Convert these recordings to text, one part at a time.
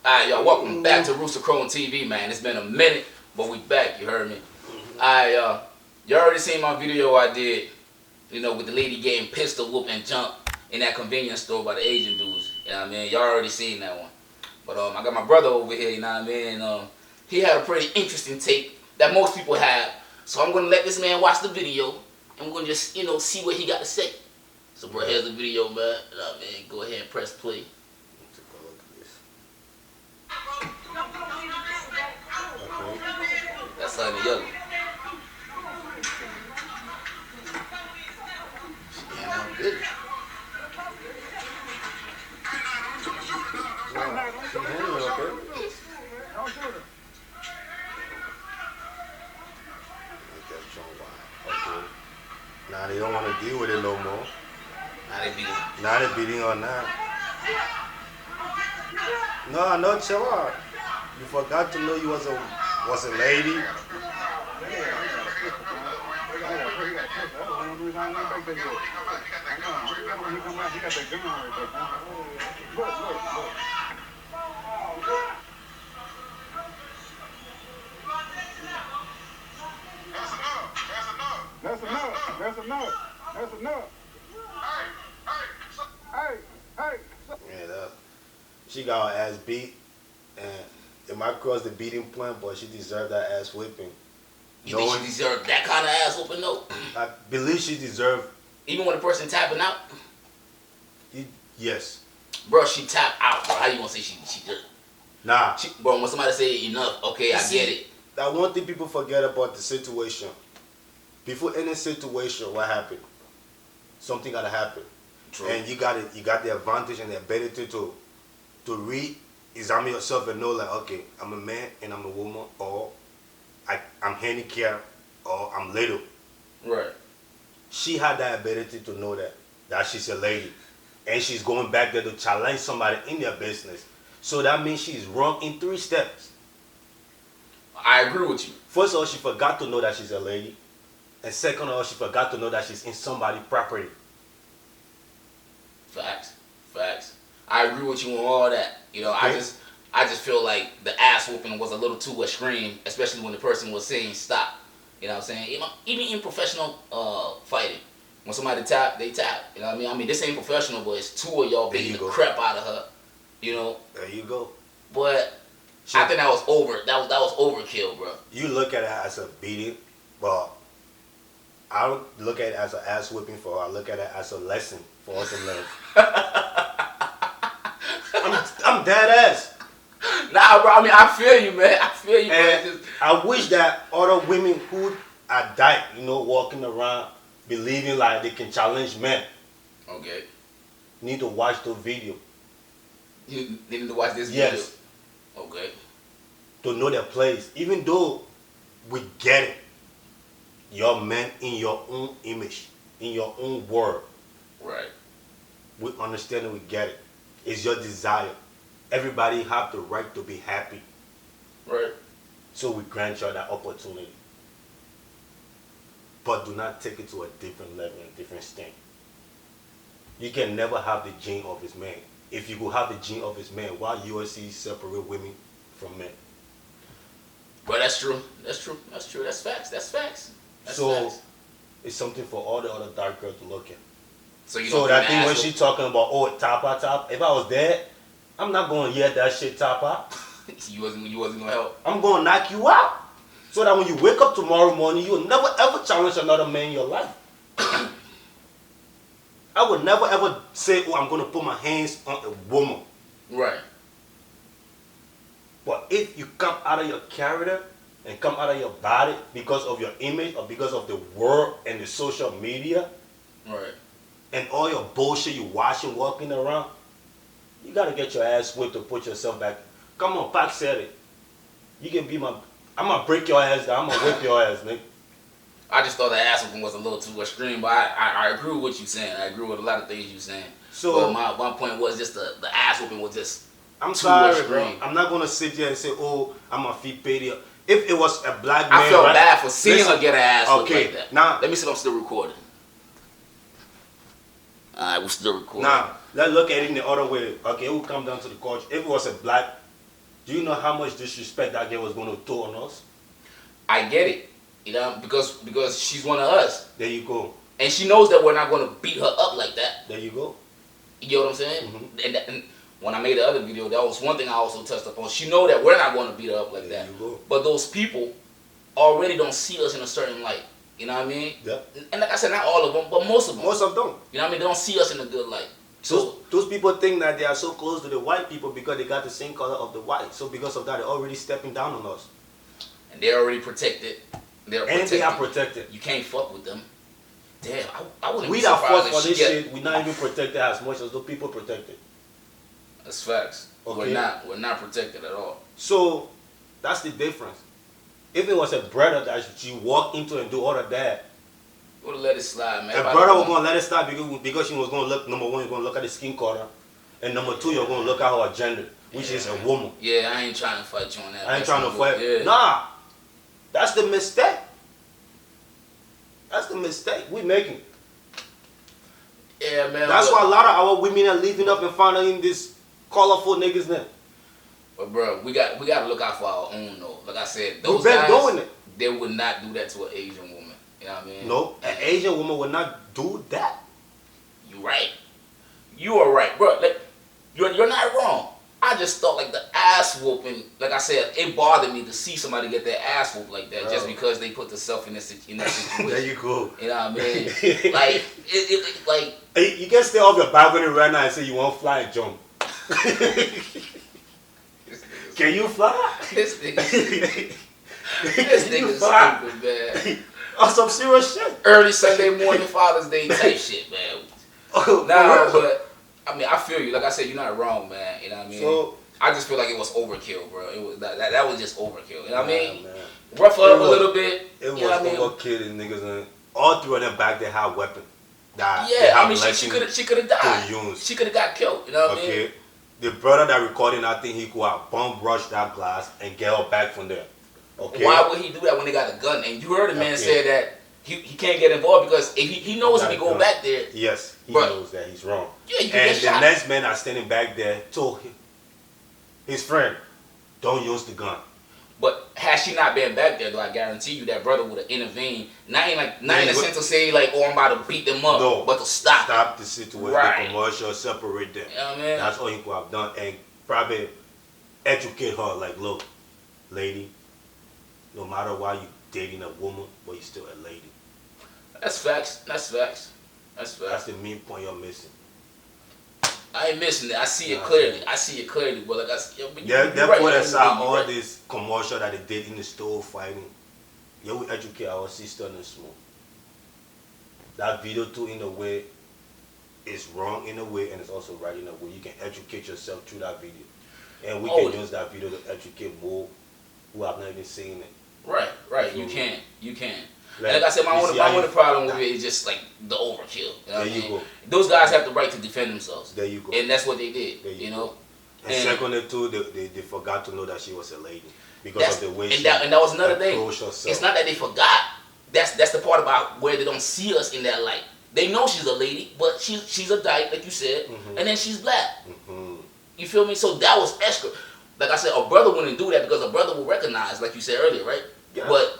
Alright, y'all, welcome back to Rooster Crowing TV, man. It's been a minute, but we back, you heard me. Alright, you already seen my video I did, you know, with the lady getting pistol whoop and jump in that convenience store by the Asian dudes. You know what I mean? Y'all already seen that one. But I got my brother over here, you know what I mean? He had a pretty interesting take that most people have. So I'm gonna let this man watch the video and we're gonna just, you know, see what he got to say. So bro, here's the video, man. You know what I mean? Go ahead and press play. That's her in the yellow. Damn, good. Now they don't want to deal with it no more. Now they beating on that. No, chill out. You forgot to know you was a lady. That's enough. Hey. Yeah, she got her ass beat, and it might cross the beating point, but she deserved that ass whipping. You think she deserved that kind of ass whooping though? I believe she deserved. Even when the person tapping out? Yes. Bro, she tapped out, bro. How you gonna say she did? Nah. Bro, when somebody say enough, okay, I get it. That one thing people forget about the situation. Before any situation, what happened? Something gotta happen. True. And you got the advantage and the ability to re-examine yourself and know, like, okay, I'm a man and I'm a woman, or I'm handicapped, or I'm little. Right. She had that ability to know that she's a lady, and she's going back there to challenge somebody in their business. So that means she's wrong in 3 steps. I agree with you. First of all, she forgot to know that she's a lady, and second of all, she forgot to know that she's in somebody's property. Facts. I agree with you on all that. You know, okay. I just feel like the ass whooping was a little too extreme, especially when the person was saying stop. You know what I'm saying? Even in professional fighting, when somebody tap, they tap. You know what I mean? I mean, this ain't professional, but it's 2 of y'all beating the crap out of her. You know? There you go. But I think that was that was overkill, bro. You look at it as a beating, but I don't look at it as an ass whipping for her. I look at it as a lesson for us to learn. I'm dead ass. Nah, bro. I mean, I feel you, man. I feel you, man. I wish that other women who are dying, you know, walking around believing like they can challenge men. Okay. Need to watch the video. You need to watch this video? Yes. Okay. To know their place. Even though we get it. You're men in your own image. In your own world. Right. We understand and we get it. It's your desire. Everybody have the right to be happy. Right. So we grant you that opportunity. But do not take it to a different level and different stand. You can never have the gene of his man. If you could have the gene of his man, why USC separate women from men? But that's true. That's facts. That's facts. It's something for all the other dark girls to look at. So that thing when she talking about, oh, top, if I was there, I'm not going to yell that shit top. You wasn't gonna help. I'm gonna knock you out, so that when you wake up tomorrow morning, you'll never ever challenge another man in your life. I would never ever say, oh, I'm gonna put my hands on a woman. Right. But if you come out of your character and come out of your body because of your image or because of the world and the social media, right, and all your bullshit you watching walking around, you gotta get your ass whipped to put yourself back. Come on, Pac said it. You can be I'm gonna break your ass down. I'm gonna whip your ass, nigga. I just thought the ass whooping was a little too extreme, but I agree with what you're saying. I agree with a lot of things you're saying. So but my point was just the ass whooping was just I'm sorry, bro. I'm not gonna sit here and say, oh, I'm a fit pity. If it was a black man, I felt bad for seeing her get her ass whooped like that. Now let me see if I'm still recording. Alright, we're still recording. Now let's look at it in the other way. Okay, it will come down to the culture. If it was a black Do you know how much disrespect that girl was going to throw on us? I get it, you know, because she's one of us. There you go. And she knows that we're not going to beat her up like that. There you go. You know what I'm saying? And when I made the other video, that was one thing I also touched upon. She know that we're not going to beat her up like There that. you go. But those people already don't see us in a certain light. You know what I mean? Yeah. And like I said, not all of them, but most of them. Most of them. You know what I mean? They don't see us in a good light. So Those people think that they are so close to the white people because they got the same color of the white. So because of that, they're already stepping down on us. and they're already protected. They're And they are protected. You can't fuck with them. Damn, I wouldn't We be that surprised fought for if this she shit, we're not even protected as much as those people protected. That's facts. Okay. We're not protected at all. So that's the difference. If it was a brother that she walked into and do all of that, Would have let it slide, man. a brother was gonna let it stop because she was gonna look. Number one, you're gonna look at the skin color, and number two, you're gonna look at her gender, which is a woman. Yeah, I ain't trying to fight you on that. I ain't trying to fight. Yeah. Nah, that's the mistake. That's the mistake we making. Yeah, man. That's why a lot of our women are leaving up and finding this colorful niggas now. But bro, we got to look out for our own though. Like I said, those been guys, doing it. They would not do that to an Asian woman. You know what I mean? No, an Asian woman would not do that. You right. You are right, bro. Like you're not wrong. I just thought like the ass whooping. Like I said, it bothered me to see somebody get their ass whooped like that just because they put themselves in that situation. There you go. You know what I mean? Like like. Hey, you can stay off your balcony right now and say you want to fly and jump. Can you fly? This nigga stupid, man. On some serious shit. Early Sunday morning Father's Day type shit, man. Oh, Nah, but I mean, I feel you. Like I said, you're not wrong, man. You know what I mean? So, I just feel like it was overkill, bro. It was that was just overkill. You know what I mean? man. Rough her up a little bit. It was you know what I mean? overkill and niggas. And all three of them back there had weapons. Yeah, I mean, she could have died. use. She could have got killed. You know what I mean? Okay. The brother that recording, I think he could have bomb rushed that glass and get her back from there. Okay. Why would he do that when they got a gun? And you heard the man say that he can't get involved because if he knows if he go back there. Yes, he knows that he's wrong. Yeah, you can and get shot. the next man that's standing back there told his friend, don't use the gun. But had she not been back there, though, I guarantee you that brother would have intervened. Not in a sense to say like, oh, I'm about to beat them up, no, but to stop the situation, right. The commercial, separate them. You know what I mean? That's all he could have done, and probably educate her like, look, lady, no matter why you dating a woman, but you're still a lady. That's facts. That's facts. That's the main point you're missing. I ain't missing it. I see it clearly. I see it clearly, but like I said, They put aside all this commercial that they did in the store fighting. Yeah, we educate our sister in the smoke. That video too, in a way, is wrong in a way, and it's also right in a way. You can educate yourself through that video, and we can use that video to educate more who have not even seen it. Right. You can. Like I said, my only problem with it is just like the overkill. You know what I mean? Go. Those guys have the right to defend themselves. There you go. And that's what they did. There you know. go. And secondly, too, they forgot to know that she was a lady because of the way she that was another thing. Herself. It's not that they forgot. That's the part about where they don't see us in that light. They know she's a lady, but she's a dyke, like you said, and then she's black. You feel me? So that was extra. Like I said, a brother wouldn't do that because a brother will recognize, like you said earlier, right? Yeah. But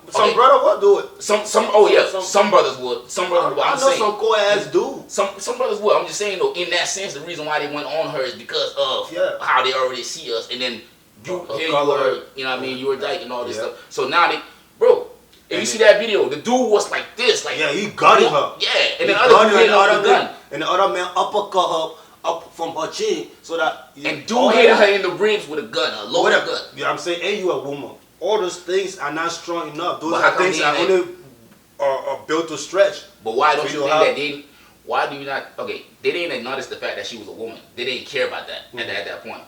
some brother will do it. Some brothers would. Some brothers would. I know some cool ass dude. Some brothers would. I'm just saying though, in that sense, the reason why they went on her is because of how they already see us, and then you know what I mean, you were dyke and all this stuff. So now if you see that video, the dude was like this, like he gutted her. Yeah, and the other dude hit her with the gun, and the other man uppercut her up from her chin, so that and dude hit her in the ribs with a gun, a loaded gun. Yeah, I'm saying, and you a woman. All those things are not strong enough. Those are things that only are built to stretch. But why don't you think that they? Why do you not? Okay, they didn't acknowledge the fact that she was a woman. They didn't care about that at that point.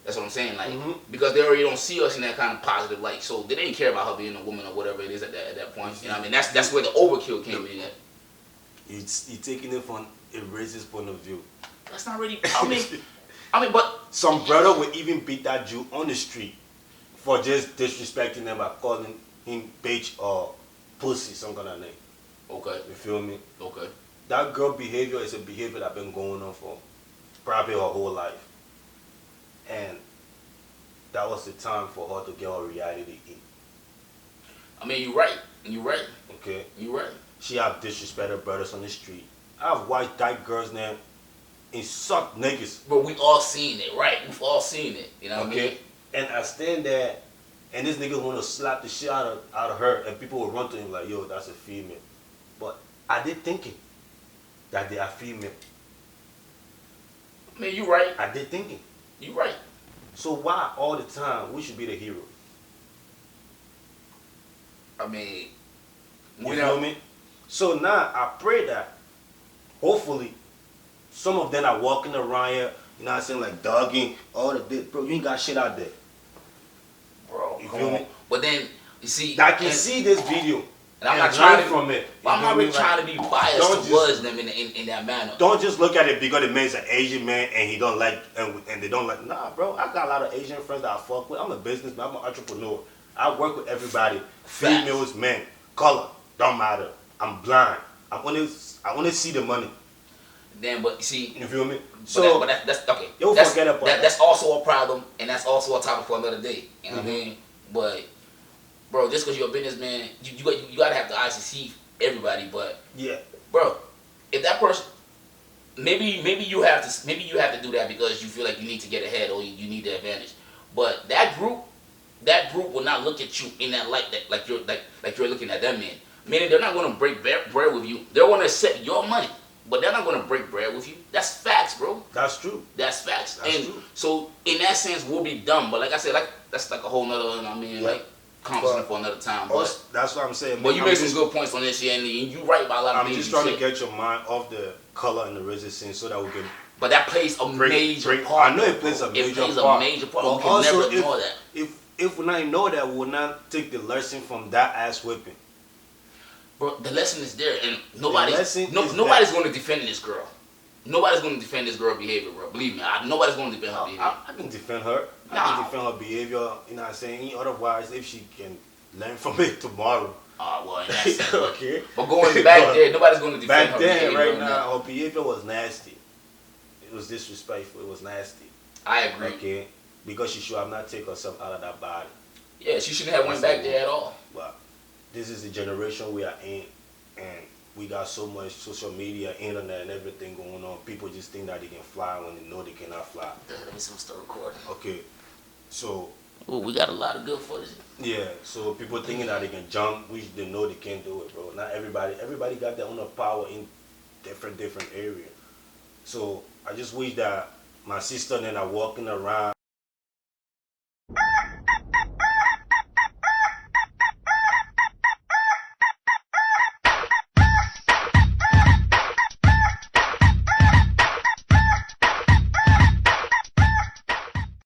That's what I'm saying. Like because they already don't see us in that kind of positive light, so they didn't care about her being a woman or whatever it is at that point. You know what I mean? That's where the overkill came in. You're taking it from a racist point of view. That's not really. I mean, but some brother would even beat that Jew on the street for just disrespecting them by calling him bitch or pussy, some kind of name. Okay. You feel me? Okay. That girl behavior is a behavior that's been going on for probably her whole life. And that was the time for her to get her reality in. I mean, you right. You right. Okay? You right. She have disrespected brothers on the street. I've watched that girls now insult niggas. But we all seen it, right? We've all seen it. You know what I mean? And I stand there, and this nigga want to slap the shit out of her, and people will run to him like, yo, that's a female. But I did thinking that they are female. I mean, you right. I did thinking. You right. So why all the time we should be the hero? I mean, You feel me? So now I pray that hopefully some of them are walking around here, you know what I'm saying, like dogging all the dick, bro. You ain't got shit out there. Bro, You feel me? But then you see, I can see this video. and I'm not trying to from it. I'm not really trying to be biased towards them in that manner. Don't just look at it because the man's an Asian man and he don't like and they don't like. Nah, bro. I got a lot of Asian friends that I fuck with. I'm a businessman. I'm an entrepreneur. I work with everybody. Facts. Females, men, color, don't matter. I'm blind. I want to see the money. Then, but you see, You feel me? but that's okay. You'll forget about that. That's also a problem, and that's also a topic for another day. You know what I mean? But bro, just because you're a businessman, you gotta have to obviously see everybody. But yeah, bro, if that person, maybe you have to do that because you feel like you need to get ahead or you need the advantage. But that group will not look at you in that light that like you're looking at them in. Meaning they're not going to break bread with you. They're going to accept your money, but they're not going to break bread with you. That's facts, bro. that's true. That's facts. That's and true. So in that sense, we'll be dumb. But like I said, that's like a whole nother. Like conversation for another time. But that's what I'm saying. But you make some good points on this shit, and you right about a lot of I'm things. just trying to get your mind off the color and the resistance so that we can. But that plays a major part. I know it plays a major part. It plays a major part. But We can also, never ignore that. If we not know that, we will not take the lesson from that ass whipping. Bro, the lesson is there, and nobody's nobody's going to defend this girl. Nobody's going to defend this girl's behavior, bro. Believe me, nobody's going to defend her behavior. I can defend her. I can defend her behavior. You know what I'm saying? Otherwise, if she can learn from it tomorrow. Well, in that sense. Okay. But going back there, nobody's going to defend her behavior. behavior. Right now, her behavior was nasty. It was disrespectful. It was nasty. I agree. Okay. Because she should have not taken herself out of that body. Yeah, she shouldn't have went back there at all. But this is the generation we are in, and we got so much social media, internet, and everything going on. People just think that they can fly when they know they cannot fly. Let me start recording. Okay, so. Oh, we got a lot of good footage. Yeah, so people thinking that they can jump, which they know they can't do it, bro. Not everybody got their own power in different areas. So I just wish that my sister and I walking around